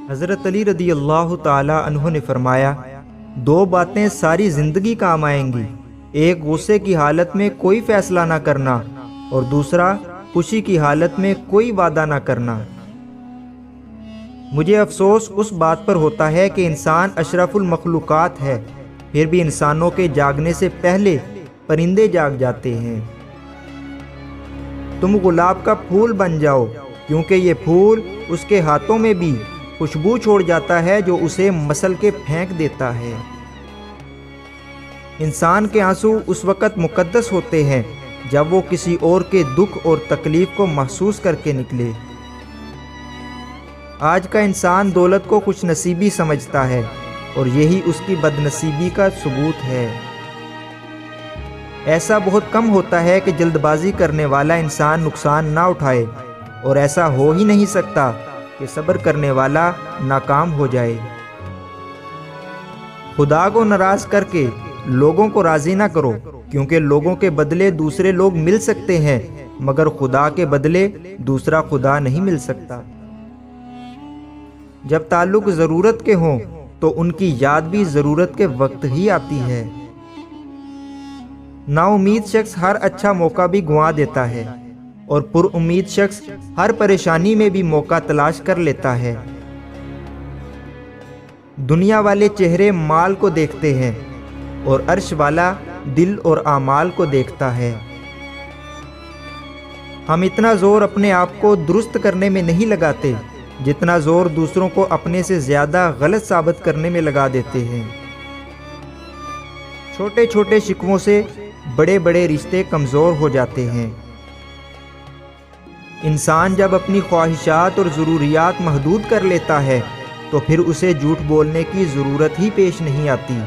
حضرت علی رضی اللہ تعالی عنہ نے فرمایا، دو باتیں ساری زندگی کام آئیں گی، ایک غصے کی حالت میں کوئی فیصلہ نہ کرنا اور دوسرا خوشی کی حالت میں کوئی وعدہ نہ کرنا۔ مجھے افسوس اس بات پر ہوتا ہے کہ انسان اشرف المخلوقات ہے، پھر بھی انسانوں کے جاگنے سے پہلے پرندے جاگ جاتے ہیں۔ تم گلاب کا پھول بن جاؤ، کیونکہ یہ پھول اس کے ہاتھوں میں بھی خوشبو چھوڑ جاتا ہے جو اسے مسل کے پھینک دیتا ہے۔ انسان کے آنسو اس وقت مقدس ہوتے ہیں جب وہ کسی اور کے دکھ اور تکلیف کو محسوس کر کے نکلے۔ آج کا انسان دولت کو خوش نصیبی سمجھتا ہے اور یہی اس کی بد نصیبی کا ثبوت ہے۔ ایسا بہت کم ہوتا ہے کہ جلد بازی کرنے والا انسان نقصان نہ اٹھائے، اور ایسا ہو ہی نہیں سکتا کہ صبر کرنے والا ناکام ہو جائے۔ خدا کو ناراض کر کے لوگوں کو راضی نہ کرو، کیونکہ لوگوں کے بدلے دوسرے لوگ مل سکتے ہیں مگر خدا کے بدلے دوسرا خدا نہیں مل سکتا۔ جب تعلق ضرورت کے ہوں تو ان کی یاد بھی ضرورت کے وقت ہی آتی ہے۔ نا امید شخص ہر اچھا موقع بھی گنوا دیتا ہے اور پر امید شخص ہر پریشانی میں بھی موقع تلاش کر لیتا ہے۔ دنیا والے چہرے مال کو دیکھتے ہیں اور عرش والا دل اور اعمال کو دیکھتا ہے۔ ہم اتنا زور اپنے آپ کو درست کرنے میں نہیں لگاتے جتنا زور دوسروں کو اپنے سے زیادہ غلط ثابت کرنے میں لگا دیتے ہیں۔ چھوٹے چھوٹے شکووں سے بڑے بڑے رشتے کمزور ہو جاتے ہیں۔ انسان جب اپنی خواہشات اور ضروریات محدود کر لیتا ہے تو پھر اسے جھوٹ بولنے کی ضرورت ہی پیش نہیں آتی۔